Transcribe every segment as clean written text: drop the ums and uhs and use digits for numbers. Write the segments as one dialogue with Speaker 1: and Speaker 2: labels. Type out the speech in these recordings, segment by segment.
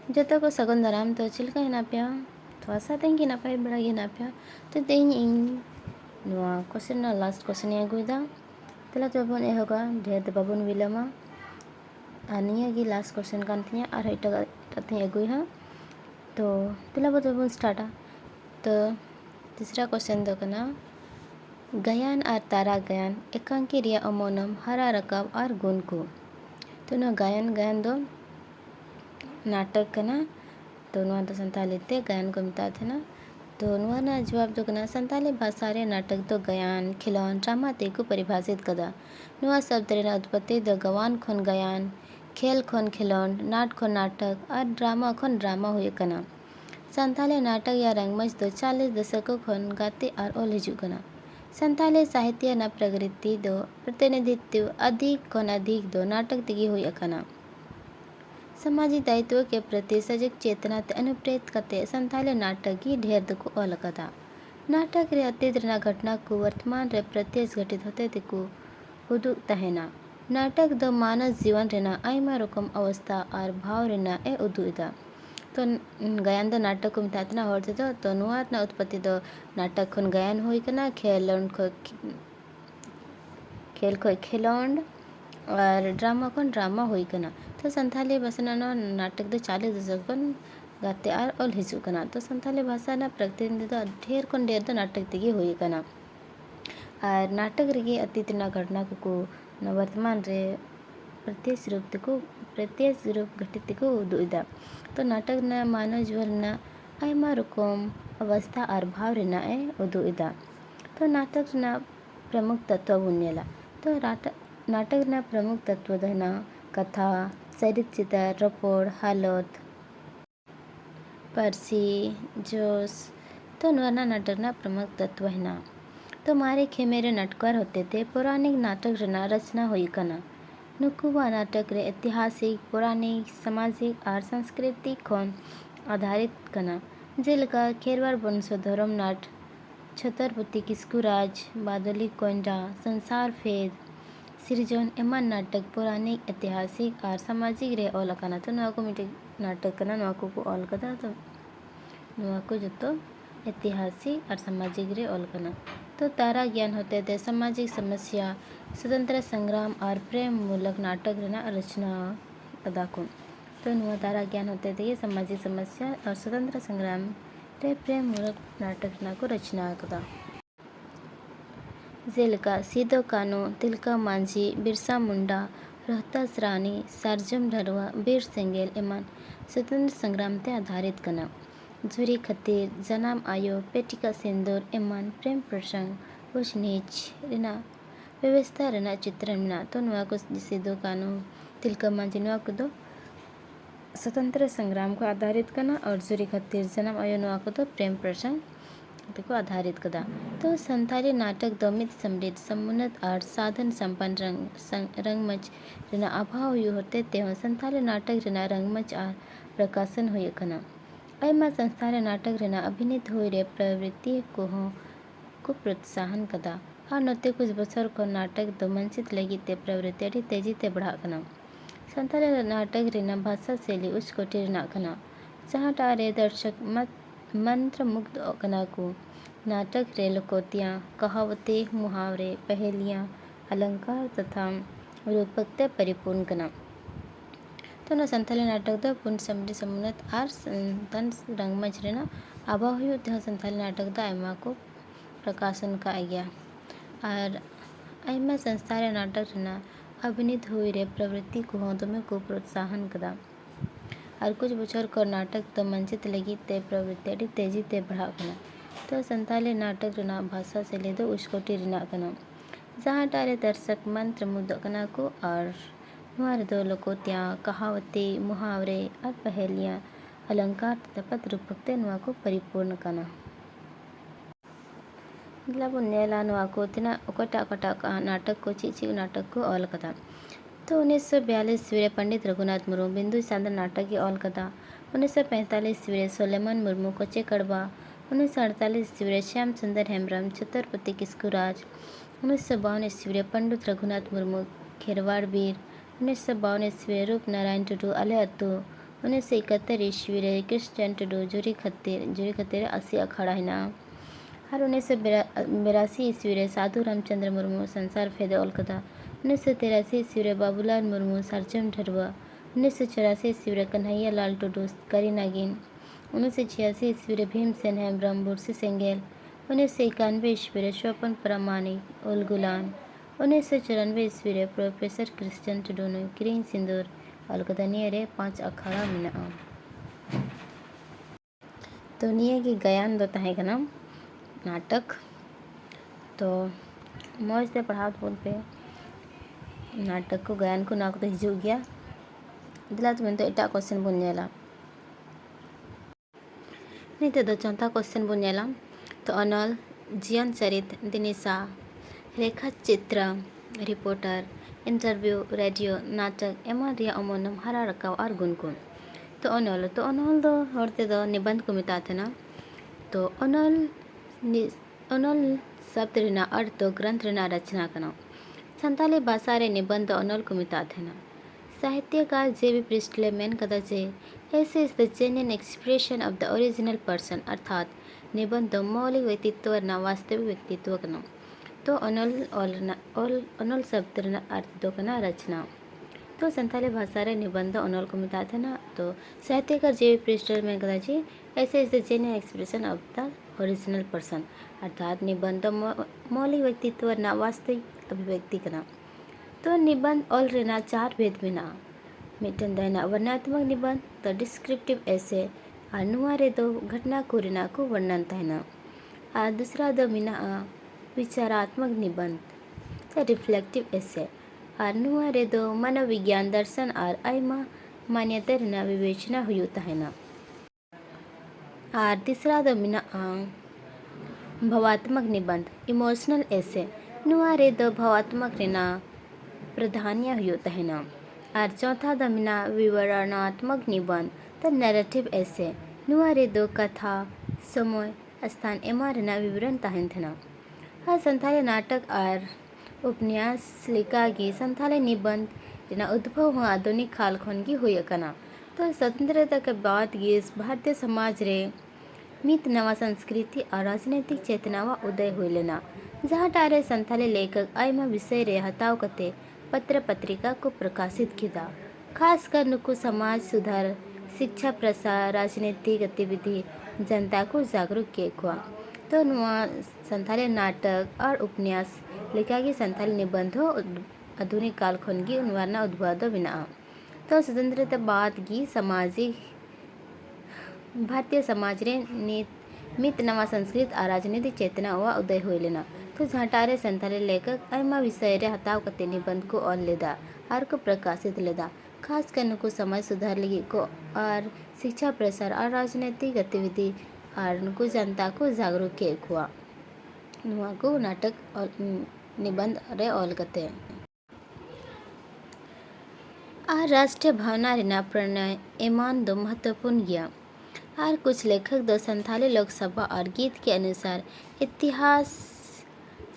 Speaker 1: ᱡᱚᱛᱚ ᱠᱚ ᱥᱟᱹᱜᱩᱱ ᱫᱟᱨᱟᱢ ᱛᱚ ᱪᱮᱫ ᱞᱮᱠᱟ ᱦᱮᱱᱟᱜ ᱯᱮᱭᱟ? ᱛᱚ ᱟᱥᱟ ᱛᱮᱦᱮᱧ ᱜᱮ ᱱᱟᱯᱟᱭ ᱵᱟᱲᱟ ᱜᱮ ᱦᱮᱱᱟᱜ ᱯᱮᱭᱟ। ᱛᱚ ᱛᱮᱦᱮᱧ ᱤᱧ ᱱᱚᱣᱟ ᱠᱚᱥᱪᱮᱱ ᱨᱮᱱᱟᱜ ᱞᱟᱥᱴ ᱠᱚᱥᱪᱮᱱ ᱤᱧ ᱟᱹᱜᱩᱭᱮᱫᱟ। ᱛᱮᱞᱟ ᱫᱚ ᱵᱟᱵᱚᱱ ᱮᱦᱚᱵᱟ, ᱰᱷᱮᱨ ᱫᱚ ᱵᱟᱵᱚᱱ ᱵᱤᱞᱚᱢᱟ। ᱟᱨ ᱱᱤᱭᱟᱹ ᱜᱮ ᱞᱟᱥᱴ ᱠᱚᱥᱪᱮᱱ ᱠᱟᱱ ᱛᱤᱧᱟᱹ, ᱟᱨᱦᱚᱸ ᱮᱴᱟᱜ ᱛᱤᱧ ᱟᱹᱜᱩᱭᱟ ᱦᱟᱸᱜ। तो तेला बाद बन स्टार्टा। तो तीसरा क्वेश्चन दो कना गायन और तारा गायन एकांकी रिया अमोनम हरा रकाब और गुण को। तो ना गायन गायन दो नाटक कना। तो नवा दो संताली ते गायन को मिता थे ना। तो नवा ना जवाब दो कना संताली भाषा रे नाटक दो गायन खिलौन ड्रामा ते को परिभाषित कदा। नवा शब्द रे उत्पत्ति दो गवान खन गायन, खेल खन खिलौन, नाट खन नाटक और ड्रामा खन ड्रामा हुए कना। संताली नाटक या रंगमंच दो 40 दशकों खन गाते और ओल हिजुग कना। संताली साहित्य ना प्रगति दो प्रतिनिधित्व अधिक खन अधिक दो नाटक तेगी हुई अकना। सामाजिक दायित्व के प्रति सजग चेतना ते अनुप्रेरित करते संताली नाटक की ढेर दको ओल कदा। नाटक रे अतीत रे घटना को वर्तमान रे प्रत्यक्ष घटित होते दिको उदुग तहेना। नाटक दो मानव जीवन रेना आयमा रकम अवस्था और भाव रेना ए उदुइदा। तो गायन दो नाटक को मितातना होते तो नुआ ना उत्पत्ति दो नाटक खन गायन हुई कना, खेल खो खिलौंड और ड्रामा खन ड्रामा हुई कना। तो संथाली भाषा ना नाटक दो 40 दशक खन गाते और ओल हिजू कना। तो संथाली भाषा ना प्रतिनिधि दो ढेर खन ढेर दो नाटक तेगी हुई कना। और नाटक रेगे अतीत ना घटना को वर्तमान रे प्रत्यक्ष रूप घटित को उदुइदा। तो नाटक ना मानव जीवन ना आयमा रकम अवस्था और भाव रेना ए उदुइदा। तो नाटक ना प्रमुख तत्व बुनेला। तो नाटक ना प्रमुख तत्व दना कथा, चरित्र चित्र, रपोड़, हालत, परसी, जोश। तो नवाना नाटक ना प्रमुख तत्व है ना। तो मारे खेमेरे नाटकार होते थे पौराणिक नाटक रना रचना हुई कना। नुकुवा नाटक रे ऐतिहासिक, पौराणिक, सामाजिक और सांस्कृतिक खन आधारित कना। जेलका खेरवार वंशधर्म नाट, छत्रपति किस्कुराज, बादली कोंडा, संसार फेद, सृजन एमान नाटक पौराणिक, ऐतिहासिक और सामाजिक रे ओल कना। तो नवा को मिटे नाटक कना नवा को ओल कदा। तो नवा को जतो ऐतिहासिक और सामाजिक रे ओल कना। तो तारा ज्ञान होते थे सामाजिक समस्या, स्वतंत्र संग्राम और प्रेम मूलक नाटक रेना रचना कदा को। तो नुआ तारा ज्ञान होते थे सामाजिक समस्या और स्वतंत्र संग्राम रे प्रेम मूलक नाटक रेना को रचना कदा। जेलका सिदो कानो, तिलका मांझी, बिरसा मुंडा, रोहतास रानी, सार्जम ढरवा, बीर सेंगेल एमान स्वतंत्र संग्राम ते आधारित कना। झुरी खतीर, जनाम आयो, पेटिका सिंदूर एमान प्रेम प्रसंग उच नीच रेना व्यवस्था रेना चित्रण मेना। तो नवा को सिदो कानो, तिलका मांझी नवा को दो स्वतंत्र संग्राम को आधारित कना और झुरी खतीर, जनाम आयो नवा को दो प्रेम प्रसंग को आधारित कदा। तो संताली नाटक दो मित समृद्ध, समुन्नत और साधन संपन्न रंगमंच रेना अभाव हुई होते तेह संताली नाटक रेना रंगमंच और प्रकाशन हुई कना। आयमा संस्थाले नाटक रेना अभिनीत हुई रे प्रवृत्ति को प्रोत्साहन कदा। और नते कुछ बछर को नाटक दो मंचित लगी ते प्रवृत्ति तेजी ते बढ़ा कना। संताली नाटक रेना भाषा शैली उच्च कोटि रेना कना। जहाँ टारे दर्शक मंत्र मुग्ध कना को। नाटक रे लोकोतियाँ, कहावतें, मुहावरे, पहेलियाँ, अलंकार तथा रूपक ते परिपूर्ण कना। तो ना संताली नाटक दो पूर्ण समृद्ध, समुन्नत और संतन रंगमंच रेना अभाव हुई ते संताली नाटक दो आयमा को प्रकाशन का आज्ञा। और आयमा संस्था रे नाटक रेना अभिनीत हुई रे प्रवृत्ति को होदमे को प्रोत्साहन कदा। और कुछ बछर को नाटक तो मंचित लगी ते प्रवृत्ति तेजी ते बढ़ा कना। तो संताली नाटक रेना भाषा शैली दो उच्चकोटि रेना कना। जहाँ टारे दर्शक मंत्र मुग्ध कना को और नुआर दो लोकोतियाँ, कहावतें, मुहावरे और पहेलियाँ, अलंकार तथा पद रूपक ते नुआ को परिपूर्ण कना। मतलब नेला नुआ को तिना ओकटा नाटक को ची नाटक को ओल कदा। तो 1942 वीरे पंडित रघुनाथ मुर्मू बिंदु चांदन नाटक की ओल कदा। 1945 वीरे सोलेमन मुर्मू कोचे कड़वा। 1948 वीरे श्याम सुंदर हेम्ब्रम, छत्रपति किस्कुराज। 1952 ईस्वीरे पंडित रघुनाथ मुर्मू खेरवाड़ बीर। 1952 ईस्वीरे रूप नारायण टुडू आले अतु। 1971 ईस्वी रे क्रिश्चियन टुडू जुरी खतिर 80 अखाड़ा हेना और 1982 ईस्वी रे साधु रामचंद्र मुर्मू संसार फेदे ऑल कदा 1983 ईस्वी रे बाबूलाल मुर्मू सारजम ढरवा 1984 ईस्वी रे कन्हैया लाल टुडू करी नागिन 1986 ईस्वी रे भीमसेन हेम्ब्रम बुरसी सेंगेल 1991 ईस्वी रे स्वपन प्रामाणिक उलगुलान 1994 ईस्वी रे प्रोफेसर क्रिश्चियन टुडू किरिंग सिंदूर अलकदा निये रे 5 अखाड़ा मेनाआ तो निये की गायन दो तहे कना नाटक तो मौज ते पढ़ाव बोल पे नाटक को गायन को ना को तो हिजू गया दिला तो मैं तो एटा क्वेश्चन बन जाला नहीं तो चौथा क्वेश्चन बन जाला तो अनल जीवन चरित दिनिसा रेखा चित्र रिपोर्टर इंटरव्यू रेडियो नाटक एमन रिया अमोनम हरा रकाव और गुनगुन तो अनल दो हरते दो निबंध को मिताते ना तो अनल शब्द रिना अर्थ तो ग्रंथ रिना रचना कना संताली भाषा रे निबंध अनल को मिताते ना साहित्यकार जे.बी. प्रिस्टले मेन कदा जे ऐसे is the genuine expression of the original person अर्थात निबंध मौलिक व्यक्तित्व ना वास्तविक व्यक्तित्व कना तो अनल शब्द रिना अर्थ तो कना रचना तो संताली भाषा रे निबंध अनल को मिताते ना तो साहित्यकार जे.बी. प्रिस्टले मेन कदा जे ऐसे is the genuine expression of the original person अर्थात निबंध मौलिक व्यक्तित्व ना वास्तविक अभिव्यक्ति कना तो निबंध ऑल रेना 4 भेद में ना मिटन देना वर्णनात्मक निबंध तो डिस्क्रिप्टिव ऐसे और नुआ रे दो घटना को रेना को वर्णन तहना और दूसरा दो मिना विचारात्मक निबंध तो रिफ्लेक्टिव ऐसे और नुआ रे दो मनोविज्ञान दर्शन और आयमा मान्यता रेना विवेचना हुई तहना और तीसरा दो मिना भावात्मक निबंध इमोशनल ऐसे नुआ रे दो भावात्मक रेना प्रधान्य हुई तहना और चौथा दमिना विवरणात्मक निबंध तो नैरेटिव ऐसे नुआ रे दो कथा समय स्थान एमा रेना विवरण तहन थना और संथाली नाटक और उपन्यास लिखा की संथाली निबंध रेना उद्भव हुआ आधुनिक काल खन की हुई कना तो स्वतंत्रता के बाद गीस भारतीय समाज रे मित नवा संस्कृति और राजनीतिक चेतना व उदय हुई लेना जहाँ टारे संथाली लेखक आयमा विषय रे हताव कते पत्र पत्रिका को प्रकाशित किया खासकर नुकु समाज सुधार शिक्षा प्रसार राजनीतिक गतिविधि जनता को जागरूक किए हुआ तो नुआ संथाली नाटक और उपन्यास लिखा की संथाली निबंधों आधुनिक काल खन की उन्वारना उद्भव बिना तो स्वतंत्रता बाद की सामाजिक भारतीय समाज रे मित नवा संस्कृत और राजनीतिक चेतना हुआ उदय हो लेना तो झाटारे संथाली लेखक आयमा विषय रे हताव कते निबंध को और लेदा और को प्रकाशित लेदा खास करने को समाज सुधार लगी को और शिक्षा प्रसार और राजनीतिक गतिविधि और उनको जनता को जागरूक के हुआ नुआ को नाटक और निबंध रे ऑल कते आ राष्ट्रीय भावना रेना प्रणय ईमान दो महत्वपूर्ण गया और कुछ लेखक दो संथाली लोकसभा और गीत के अनुसार इतिहास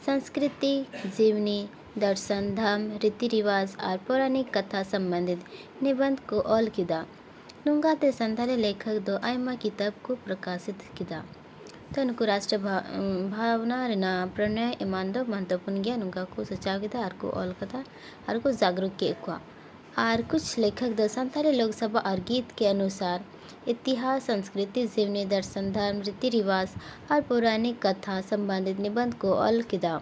Speaker 1: संस्कृति जीवनी दर्शन धर्म रीति रिवाज और पौराणिक कथा संबंधित निबंध को ऑल किदा नुंगा ते संथाली लेखक दो आयमा किताब को प्रकाशित किदा तो उनको राष्ट्रीय भावना रेना प्रणय ईमान दो महत्वपूर्ण गया नुंगा को सचाव किदा और को ऑल कथा और को जागरूक के और कुछ लेखक दो संथाली लोकसभा और गीत के अनुसार इतिहास संस्कृति जीवनी दर्शन धर्म रीति रिवाज और पौराणिक कथा संबंधित निबंध को ऑल किदा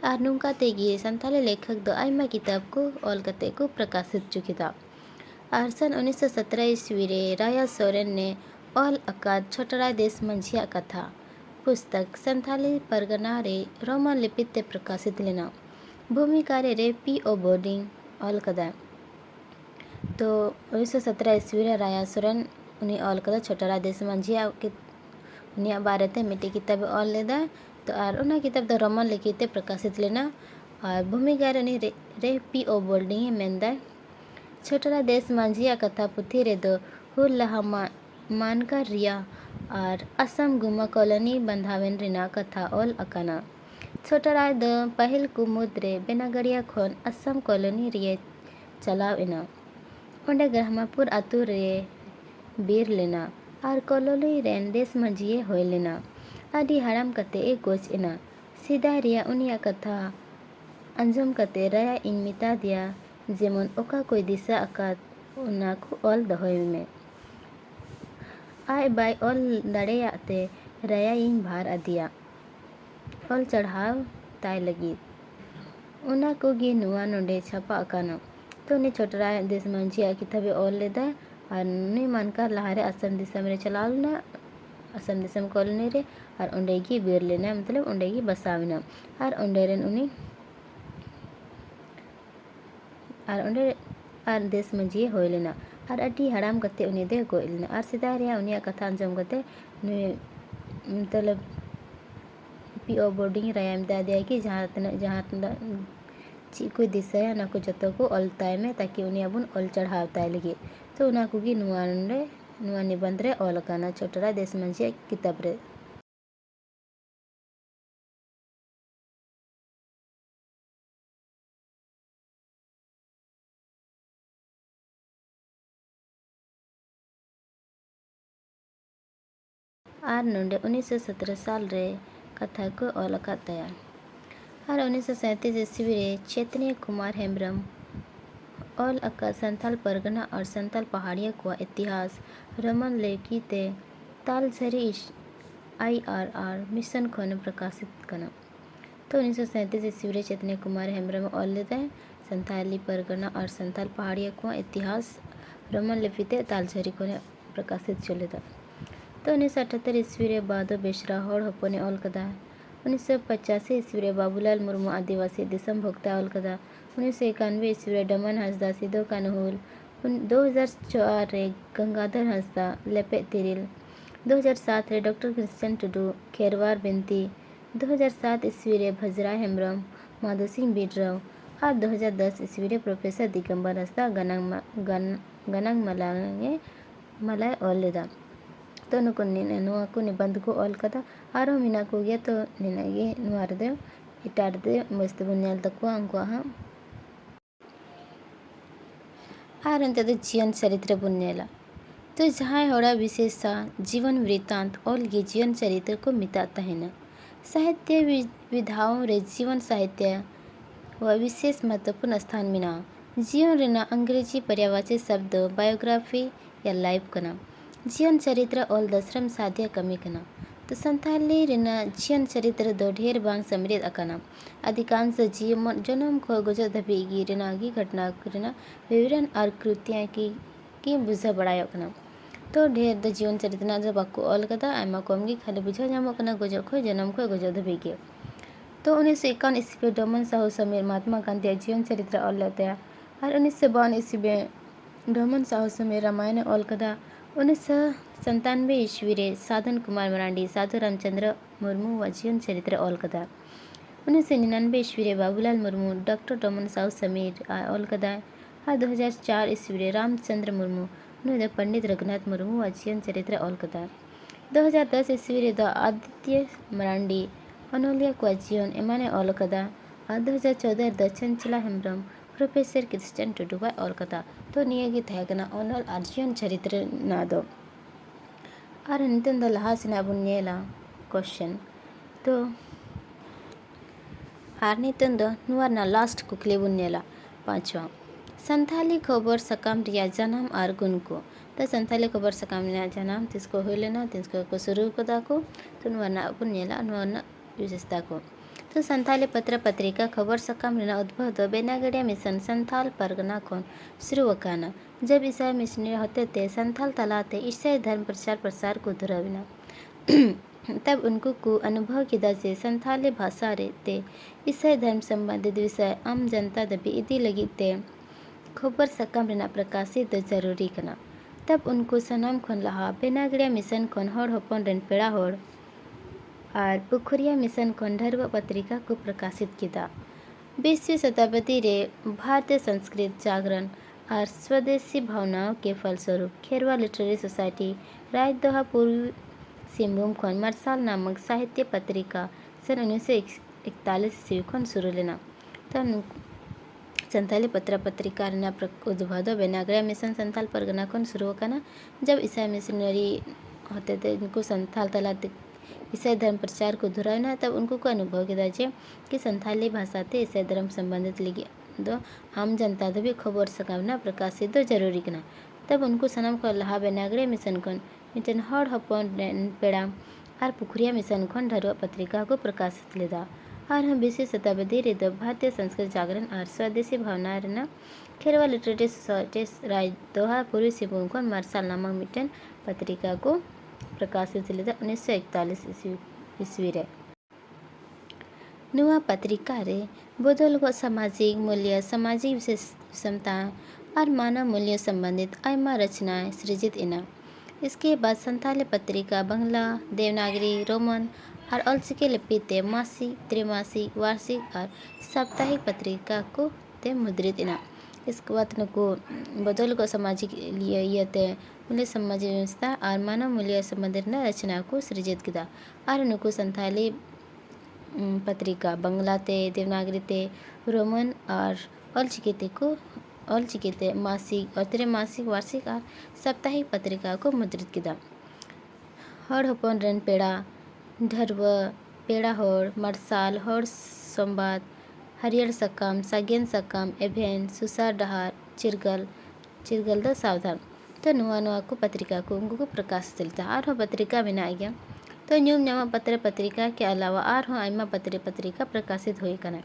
Speaker 1: और नुंका तेगी संथाली लेखक दो आयमा किताब को ऑल कते को प्रकाशित चुकिदा और सन 1917 ईस्वी रे राया सोरेन ने ऑल अकाद छोटरा देश मंझिया कथा पुस्तक संथाली परगना रे रोमन लिपि ते प्रकाशित लेना भूमिका रे P.O. बोर्डिंग ऑल कदा तो 1917 ईस्वी रे राया सोरेन उन्हें ऑल कदा छोटरा देश मंझिया के उन्हें बारे ते मिट्टी किताब ऑल लेदा तो और उन्हें किताब द रोमन लिखिते प्रकाशित लेना और भूमिका रे P.O. बोर्डिंग मेंदा छोटरा देश मंझिया कथा पुथी रे दो हुल लहा मानका रिया और असम गुमा कॉलोनी बंधावेन रिना कथा ऑल अकाना छोटरा द पहल कुमुद रे बेनागरिया खोन असम कॉलोनी रिए चलाव इना ओंडे ग्रहमापुर आतु रे ᱵᱤᱨ ᱞᱮᱱᱟ ᱟᱨ ᱠᱚᱞᱚᱞᱤ ᱨᱮᱱ ᱫᱮᱥ ᱢᱟᱺᱡᱷᱤᱭ ᱦᱩᱭ ᱞᱮᱱᱟ᱾ ᱟᱹᱰᱤ ᱦᱟᱲᱟᱢ ᱠᱟᱛᱮ ᱮ ᱜᱚᱡ ᱮᱱᱟ᱾ ᱥᱮᱫᱟᱭ ᱨᱮᱭᱟᱜ ᱩᱱᱤᱭᱟᱜ ᱠᱟᱛᱷᱟ ᱟᱸᱡᱚᱢ ᱠᱟᱛᱮ ᱨᱟᱭᱟ ᱤᱧ ᱢᱮᱛᱟ ᱫᱮᱭᱟ ᱡᱮᱢᱚᱱ ᱚᱠᱟ ᱠᱚᱭ ᱫᱤᱥᱟᱹ ᱟᱠᱟᱫ ᱚᱱᱟ ᱠᱚ ᱚᱞ ᱫᱚᱦᱚᱭ ᱢᱮ᱾ ᱟᱡ ᱵᱟᱭ ᱚᱞ ᱫᱟᱲᱮᱭᱟᱜ ᱛᱮ ᱨᱟᱭᱟ ᱤᱧ ᱵᱷᱟᱨ ᱟᱫᱮᱭᱟ ᱚᱞ ᱪᱟᱲᱦᱟᱣ ᱛᱟᱭ ᱞᱟᱹᱜᱤᱫ᱾ ᱚᱱᱟ ᱠᱚᱜᱮ ᱱᱚᱣᱟ ᱱᱚᱰᱮ ᱪᱷᱟᱯᱟ ᱟᱠᱟᱱᱟ᱾ ᱛᱚ ᱩᱱᱤ ᱪᱷᱚᱴᱨᱟ ᱫᱮᱥ ᱢᱟᱺᱡᱷᱤᱭᱟᱜ ᱠᱤᱛᱟᱹᱵᱮ ᱚᱞ ᱞᱮᱫᱟ ᱟᱨ ᱩᱱᱤ ᱢᱟᱱᱠᱟᱨ ᱞᱟᱦᱟᱨᱮ ᱟᱥᱟᱢ ᱫᱤᱥᱚᱢ ᱨᱮ ᱪᱟᱞᱟᱣ ᱞᱮᱱᱟ, ᱟᱥᱟᱢ ᱫᱤᱥᱚᱢ ᱠᱚᱞᱚᱱᱤ ᱨᱮ, ᱟᱨ ᱚᱸᱰᱮ ᱜᱮ ᱵᱤᱨ ᱞᱮᱱᱟ, ᱢᱚᱛᱞᱚᱵ ᱚᱸᱰᱮ ᱜᱮ ᱵᱟᱥᱟᱣ ᱮᱱᱟ ᱟᱨ ᱚᱸᱰᱮ ᱨᱮᱱ ᱩᱱᱤ ᱟᱨ ᱫᱮᱥ ᱢᱟᱺᱡᱷᱤᱭ ᱦᱩᱭ ᱞᱮᱱᱟ ᱟᱨ ᱟᱹᱰᱤ ᱦᱟᱲᱟᱢ ᱠᱟᱛᱮ ᱩᱱᱤ ᱫᱚᱭ ᱜᱚᱡ ᱞᱮᱱᱟ᱾ ᱟᱨ ᱥᱮᱫᱟᱭ ᱨᱮᱭᱟᱜ ᱩᱱᱤᱭᱟᱜ ᱠᱟᱛᱷᱟ ᱟᱸᱡᱚᱢ ᱠᱟᱛᱮ ᱱᱩᱭ ᱢᱚᱛᱞᱚᱵ ᱯᱤ.ᱳ. ᱵᱳᱨᱰᱤᱝ ᱨᱟᱭᱟ ᱢᱮᱛᱟ ᱫᱮᱭᱟ कि जहाँ तक चीज कोई दिसाया ना को जतो को ऑल ताय में ताकि उन्हें अबुन ऑल चढ़ाव ताय लगे। तो उना कुगी नुआ निबंध रे ऑल काना छोटरा देश मंजी किताब रे। और नोंडे 1917 साल रे कथा को ऑल अकाताया। और 1937 ईस्वी रे चैतन्य कुमार हेम्ब्रम ऑल अका संथाल परगना और संथाल पहाड़िया को इतिहास रमन लेकी ते तालझरी IRR मिशन खन प्रकाशित कना। तो 1937 ईस्वी रे चैतन्य कुमार हेम्ब्रम ऑल लेते संथाली परगना और संथाल पहाड़िया को इतिहास रमन लिपि ते तालझरी को प्रकाशित चले था। तो 1978 ईस्वी रे बादो बेसरा होड़ हपने ऑल कदा। 1985 ईस्वी रे बाबूलाल मुर्मू आदिवासी दिसम भोक्ता ऑल कदा। 1991 ईस्वी रे डमन हंसदा सिदो कानहुल। 2004 रे गंगाधर हंसदा लेपे तिरिल। 2007 रे डॉक्टर क्रिश्चियन टुडू खेरवार बिनती। 2007 ईस्वी रे भजराय हेम्ब्रम माधो सिंह बिडराव और 2010 ईस्वी रे प्रोफेसर दिगंबर हंसदा गनांग मलाय ऑल लेदा। तो नुआ को निबंध को ऑल कदा और मीना को गया तो निनागे नुआ रे इटार दे मस्त बुनियाल तक उनको और अंत जीवन चरित्र बुनियाला। तो जहाँ होड़ा विशेषा जीवन वृत्तांत ऑल के जीवन चरित्र को मिताता है ना। साहित्य विधाओं रे जीवन साहित्य व विशेष महत्वपूर्ण स्थान मिना। जीवन रेना अंग्रेजी पर्यावाची शब्द बायोग्राफी या लाइफ कना। जीवन चरित्र ऑल दशरम साध्य कमी कना। तो संथाली रेना जीवन चरित्र दो ढेर बांग समृद्ध अकना। अधिकांश जीवन जन्म खो गुजर धबीगी रेना की घटना रेना विवरण और कृतियाँ की बुझा बढ़ाया कना। तो ढेर द जीवन चरित्र ना जब आपको ऑल कदा आयमा कम की खाली बुझा जामो कना गुजर खो जन्म खो गुजर धबीगी। तो 1951 ईस्वी डोमन साहू समीर महात्मा गांधी जीवन चरित्र ऑल लेते हैं और 1952 ईस्वी डोमन साहू समीर रामायण ऑल कदा। 1997 ईस्वी रे साधन कुमार मरांडी साधु रामचंद्र मुर्मू व जीवन चरित्र ऑल कदा। 1999 ईस्वी रे बाबूलाल मुर्मू डॉक्टर डोमन साहू समीर ऑल कदा। और 2004 ईस्वी रे रामचंद्र मुर्मू उन्होंने पंडित रघुनाथ मुर्मू व जीवन चरित्र ऑल कदा। 2010 ईस्वी रे द आदित्य मरांडी अनोलिया को जीवन एमाने ऑल कदा। और 2014 the Chanchala Hembram professor Christian Tudu ऑल कदा। तो निये गी तहकना ऑनल और जीवन चरित्र ना दो और नितन द लहा सिना बुनियला क्वेश्चन। तो और नितन द नुआर ना लास्ट कुकली बुनियला पांचवा संथाली खबर सकाम रिया जन्म और गुण को। तो संथाली खबर सकाम रिया जन्म तिसको हो लेना तिसको को शुरू कदा को। तो नुआर ना बुनियला नुआर ना विशेषता को। तो संथाली पत्र पत्रिका खबर सकाम रिना उद्भव दो बेनागड़िया मिशन संथाल परगना खोन शुरू वकाना। जब ईसाई मिशनरी होते थे संथाल तलाते ईसाई धर्म प्रसार को धुराविना। तब उनको को अनुभव किया जे संथाली भाषा रे ते ईसाई धर्म संबंधित विषय आम जनता दबी इदी लगी ते खबर सकाम रिना प्रकाशित जरूरी कना। तब उनको सनाम खोन लहा बेनागड़िया मिशन खोन होड़ होपन रेन पेड़ा होड़ और पुखुरिया मिशन खोन ढरवा पत्रिका को प्रकाशित किया। 20वीं शताब्दी रे भारतीय संस्कृत जागरण और स्वदेशी भावनाओं के फलस्वरूप खेरवा लिटरेरी सोसाइटी राजदोहा पूर्वी सिंहभूम खोन मरसाल नामक साहित्य पत्रिका सन 1941 ईस्वी खोन शुरू लेना। तो संथाली पत्र पत्रिका उद्भव दो बेनागरिया मिशन संथाल परगना खन शुरू होना। जब ईसाई मिशनरी होते थे इनको संथाल तलाते ईसाई धर्म प्रचार को दोहराना, तब उनको को अनुभव किया जे कि संथाली भाषा थे ईसाई धर्म संबंधित लगी दो आम जनता दो भी खबर सकावना प्रकाशित दो जरूरी कना। तब उनको सनम को लहा बेनागरिया मिशन खन मिटन हर हपन पेड़ा और पुखरिया मिशन खन ढरुआ पत्रिका को प्रकाशित लेदा। और हम 20वीं शताब्दी रे दो भारतीय संस्कृत जागरण और स्वदेशी भावना रेना खेरवा लिटरेरी सोसाइटी राय दोहा पूर्वी सिंहभूम खन मार्शल नामक मिटन पत्रिका को प्रकाशित लेदा 1941 ईस्वी रे। नुआ पत्रिका रे बदल को सामाजिक मूल्य, सामाजिक विषमता और मानव मूल्य संबंधित आयमा रचनाएं सृजित इना। इसके बाद संथाली पत्रिका बंगला, देवनागरी, रोमन और अलचिकी लिपि ते मासिक, त्रैमासिक, वार्षिक और साप्ताहिक पत्रिका को ते मुद्रित इना। इसके बाद नुको बदल को सामाजिक लिए ते मूल्य सामाजिक व्यवस्था और मानव मूल्य संबंधित रचना को सृजित किया। और नुको संथाली पत्रिका बंगला ते, देवनागरी ते, रोमन और अलचिकी ते मासिक और त्रैमासिक, वार्षिक और साप्ताहिक पत्रिका को मुद्रित किया। हर हपन रेन पेड़ा ढरव पेड़ा होड़ मरसाल होड़ संबाद हरियर सकाम सागेन सकाम एभेन सुसार डहार चिरगल द सावधान। तो नुआ को पत्रिका को उनको को प्रकाश चलता और पत्रिका बना गया। तो न्यूम न्यामा पत्र पत्रिका के अलावा और आयमा पत्र पत्रिका प्रकाशित हुई कना।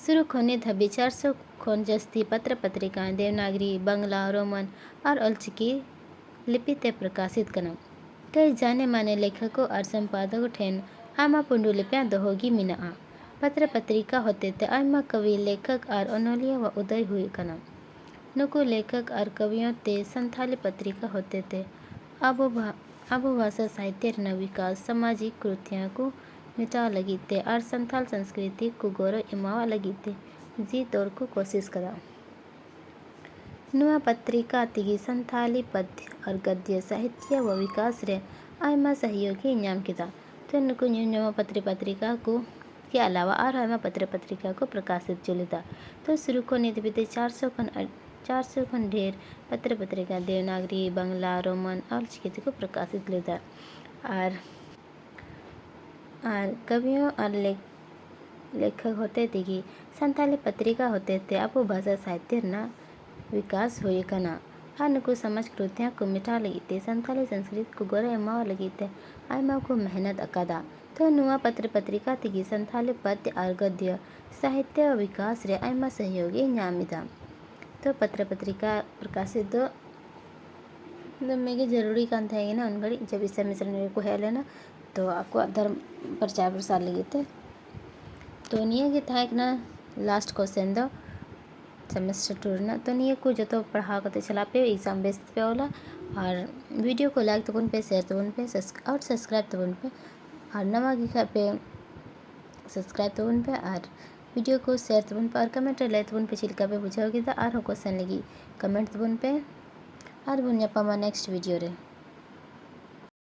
Speaker 1: शुरू खोने धबी 400 खोन जस्ती पत्र पत्रिकाएं देवनागरी, बंगला, रोमन और अलचिकी लिपि ते प्रकाशित कना। कई जाने माने लेखकों और संपादकों ठेन आमा पुंडुलिपियां दोहोगी मिना पत्र पत्रिका होते थे। आमा कवि, लेखक और अनोलिया व उदय हुई कना। नुको लेखक और कवियों ते संथाली पत्रिका होते थे। आबो भाषा साहित्य न विकास सामाजिक कृतियाँ को मिटा लगी थे और संथाल संस्कृति को गौरव इमावा लगी थे जी तौर को कोशिश करा। नुआ पत्रिका तिगी संथाली पद्य और गद्य साहित्य व विकास रे आयमा सहयोगी इनाम किया। तो नुको न्यूनतम पत्र पत्रिका को के अलावा और आयमा पत्र पत्रिका को प्रकाशित चलिता। तो शुरू को निधि 400 खन ढेर पत्र पत्रिका देवनागरी, बंगला, रोमन और चिकित्सा को प्रकाशित लेता। और कवियों और लेखक होते थे कि संथाली पत्रिका होते थे। आपो भाषा साहित्य ना विकास हुई कना और नुको समाज कृतियाँ को मिटा लगी थे। संथाली संस्कृति को गौरव एमाव लगी थे आयमा को मेहनत अकादा। तो नुआ पत्र पत्रिका तिगी संथाली पद्य और गद्य साहित्य विकास रे आयमा सहयोगी न्यामिता। तो पत्र पत्रिका प्रकाशित दो मेगे जरूरी कान थे ना उन घड़ी जब ईसाई मिशनरी को है लेना तो आपको धर्म प्रचार लगे थे। तो निये के था एक ना लास्ट क्वेश्चन दो सेमेस्टर टूर ना तो निये को जो तो पढ़ा करते चला पे एग्जाम बेस पे होला। और वीडियो को लाइक तो पे शेयर तो पे और सब्सक्राइब तो पे और नवा की पे सब्सक्राइब तो पे और वीडियो को शेयर तो पे और कमेंट ले तो पे चिल्का पे बुझाओगी तो और क्वेश्चन लगी कमेंट तो पे और बुनिया पामा नेक्स्ट वीडियो रे।